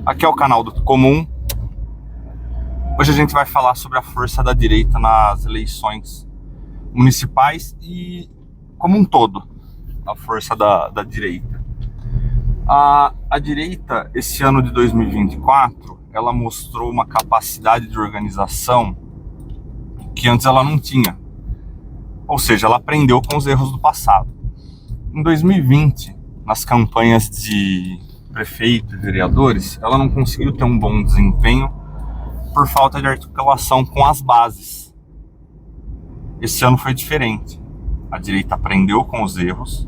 Aqui é o canal do Comum. Hoje a gente vai falar sobre a força da direita nas eleições municipais e, como um todo, a força da direita. A direita, esse ano de 2024, ela mostrou uma capacidade de organização que antes ela não tinha. Ou seja, ela aprendeu com os erros do passado. Em 2020, nas campanhas de prefeito e vereadores, ela não conseguiu ter um bom desempenho por falta de articulação com as bases. Esse ano foi diferente. A direita aprendeu com os erros,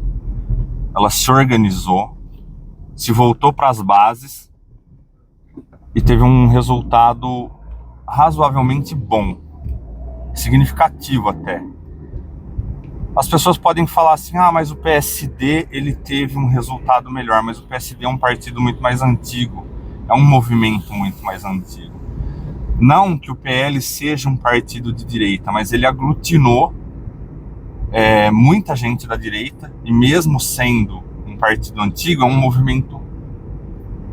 ela se organizou, se voltou para as bases e teve um resultado razoavelmente bom, significativo até. As pessoas podem falar assim, mas o PSD ele teve um resultado melhor, mas o PSD é um partido muito mais antigo, é um movimento muito mais antigo. Não que o PL seja um partido de direita, mas ele aglutinou muita gente da direita, e mesmo sendo um partido antigo, é um movimento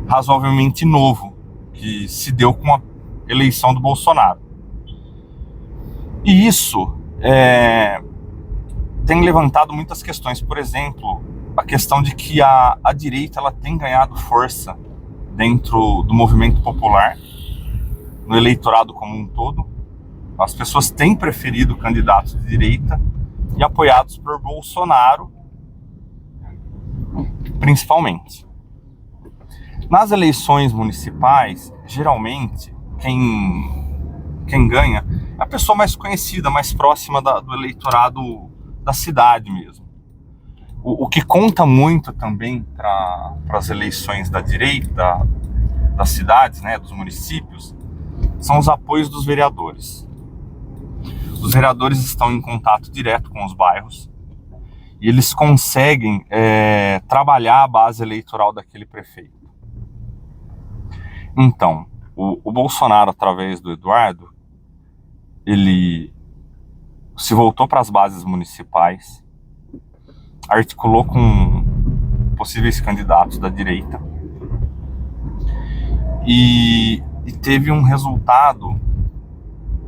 razoavelmente novo, que se deu com a eleição do Bolsonaro. E isso tem levantado muitas questões. Por exemplo, a questão de que a direita ela tem ganhado força dentro do movimento popular, no eleitorado como um todo. As pessoas têm preferido candidatos de direita e apoiados por Bolsonaro, principalmente. Nas eleições municipais, geralmente, quem ganha é a pessoa mais conhecida, mais próxima do eleitorado da cidade mesmo. O que conta muito também para as eleições da direita, das cidades, dos municípios, são os apoios dos vereadores. Os vereadores estão em contato direto com os bairros e eles conseguem trabalhar a base eleitoral daquele prefeito. Então, o Bolsonaro, através do Eduardo, ele se voltou para as bases municipais, articulou com possíveis candidatos da direita e teve um resultado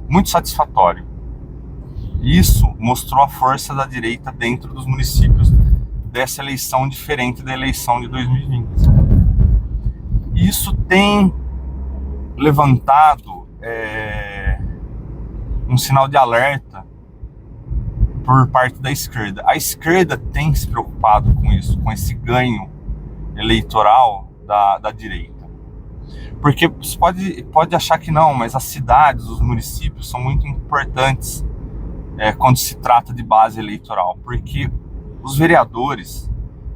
muito satisfatório. Isso mostrou a força da direita dentro dos municípios dessa eleição diferente da eleição de 2020. Isso tem levantado um sinal de alerta por parte da esquerda. A esquerda tem se preocupado com isso, com esse ganho eleitoral da direita. Porque você pode achar que não, mas as cidades, os municípios são muito importantes quando se trata de base eleitoral, porque os vereadores,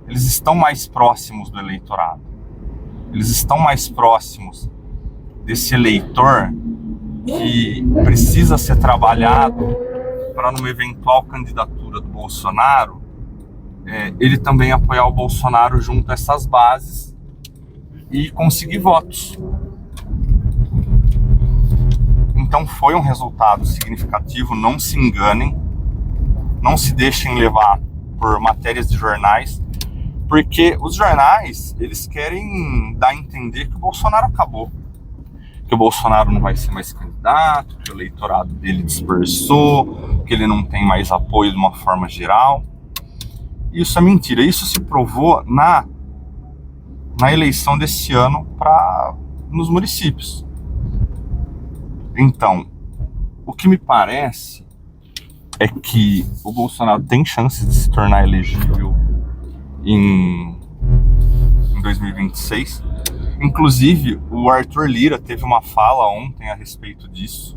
eles estão mais próximos do eleitorado. Eles estão mais próximos desse eleitor que precisa ser trabalhado para, numa eventual candidatura do Bolsonaro, ele também apoiar o Bolsonaro junto a essas bases e conseguir votos. Então foi um resultado significativo, não se enganem, não se deixem levar por matérias de jornais, porque os jornais, eles querem dar a entender que o Bolsonaro acabou, que o Bolsonaro não vai ser mais candidato, que o eleitorado dele dispersou, que ele não tem mais apoio de uma forma geral. Isso é mentira. Isso se provou na eleição desse ano nos municípios. Então, o que me parece é que o Bolsonaro tem chances de se tornar elegível em 2026. Inclusive, o Arthur Lira teve uma fala ontem a respeito disso,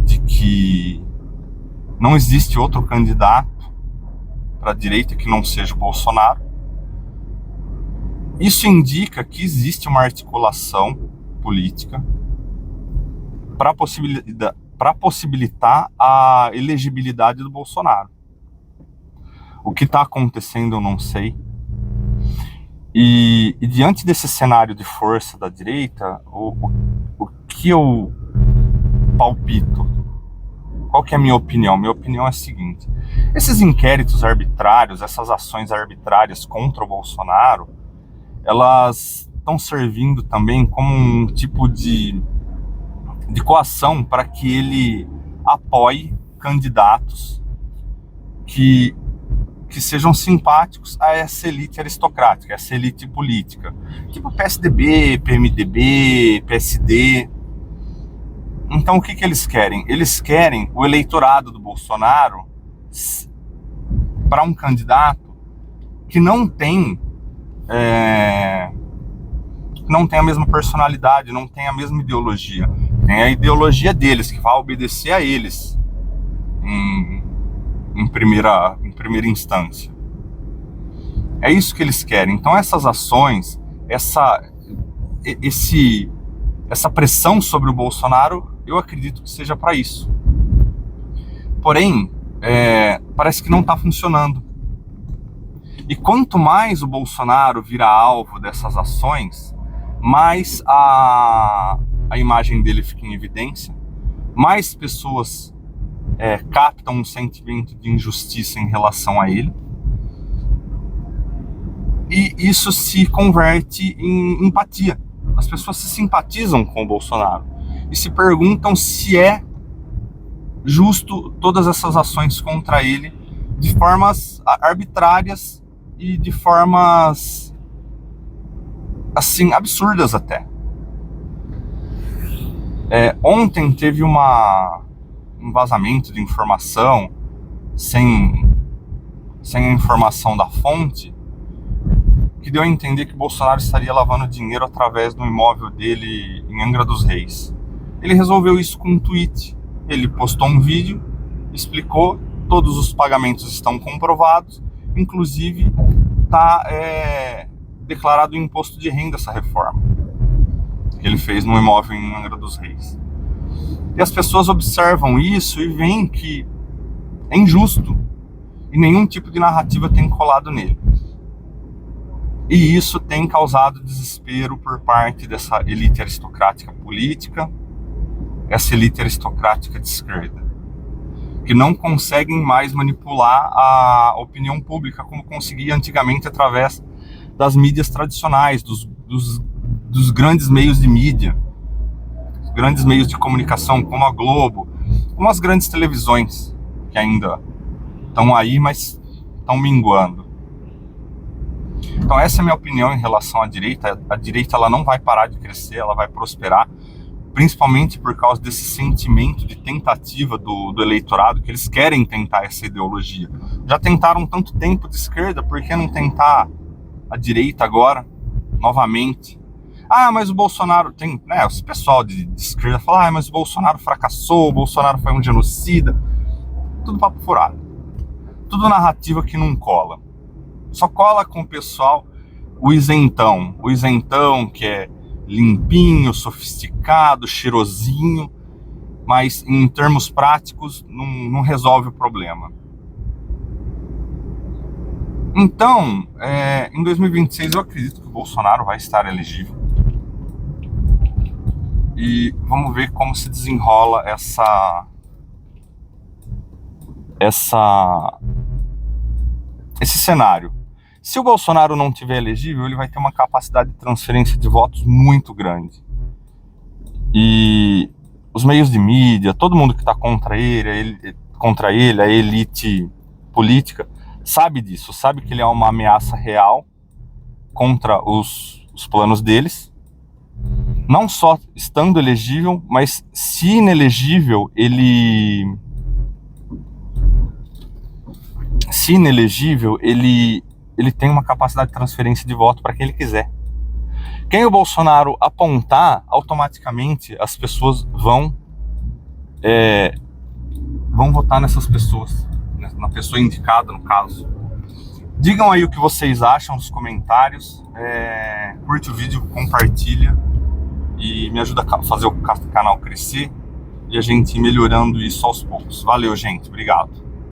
de que não existe outro candidato para a direita que não seja o Bolsonaro. Isso indica que existe uma articulação política para possibilitar a elegibilidade do Bolsonaro. O que está acontecendo eu não sei. E diante desse cenário de força da direita, o que eu palpito? Qual que é a minha opinião? Minha opinião é a seguinte: esses inquéritos arbitrários, essas ações arbitrárias contra o Bolsonaro, elas estão servindo também como um tipo de coação para que ele apoie candidatos que sejam simpáticos a essa elite aristocrática, essa elite política, tipo PSDB, PMDB, PSD. Então o que eles querem? Eles querem o eleitorado do Bolsonaro para um candidato que não tem a mesma personalidade, não tem a mesma ideologia. Tem a ideologia deles, que vai obedecer a eles em primeira instância. É isso que eles querem. Então essas ações, essa pressão sobre o Bolsonaro, eu acredito que seja para isso. Porém, parece que não está funcionando. E quanto mais o Bolsonaro vira alvo dessas ações, mais a imagem dele fica em evidência, mais pessoas captam um sentimento de injustiça em relação a ele, e isso se converte em empatia. As pessoas se simpatizam com o Bolsonaro e se perguntam se é justo todas essas ações contra ele de formas arbitrárias e de formas assim absurdas até. Ontem teve um vazamento de informação sem a informação da fonte, que deu a entender que Bolsonaro estaria lavando dinheiro através do imóvel dele em Angra dos Reis. Ele resolveu isso com um tweet. Ele postou um vídeo, explicou, todos os pagamentos estão comprovados, inclusive está declarado o imposto de renda essa reforma que ele fez no imóvel em Angra dos Reis. E as pessoas observam isso e veem que é injusto e nenhum tipo de narrativa tem colado nele. E isso tem causado desespero por parte dessa elite aristocrática política, essa elite aristocrática de esquerda, que não conseguem mais manipular a opinião pública como conseguia antigamente através das mídias tradicionais, dos grandes meios de mídia, grandes meios de comunicação, como a Globo, como as grandes televisões, que ainda estão aí, mas estão minguando. Então essa é a minha opinião em relação à direita. A direita ela não vai parar de crescer, ela vai prosperar, principalmente por causa desse sentimento de tentativa do eleitorado, que eles querem tentar essa ideologia. Já tentaram tanto tempo de esquerda, por que não tentar a direita agora, novamente? Mas o Bolsonaro tem... o pessoal de esquerda fala, mas o Bolsonaro fracassou, o Bolsonaro foi um genocida. Tudo papo furado. Tudo narrativa que não cola. Só cola com o pessoal, o isentão que é limpinho, sofisticado, cheirosinho, mas em termos práticos não resolve o problema. Então, em 2026 eu acredito que o Bolsonaro vai estar elegível. E vamos ver como se desenrola esse cenário. Se o Bolsonaro não tiver elegível, ele vai ter uma capacidade de transferência de votos muito grande. E os meios de mídia, todo mundo que está contra ele, a elite política, sabe disso, sabe que ele é uma ameaça real contra os planos deles. Não só estando elegível, mas se inelegível, ele tem uma capacidade de transferência de voto para quem ele quiser. Quem o Bolsonaro apontar, automaticamente as pessoas vão votar nessas pessoas, na pessoa indicada, no caso. Digam aí o que vocês acham nos comentários, curte o vídeo, compartilha e me ajuda a fazer o canal crescer e a gente ir melhorando isso aos poucos. Valeu, gente, obrigado.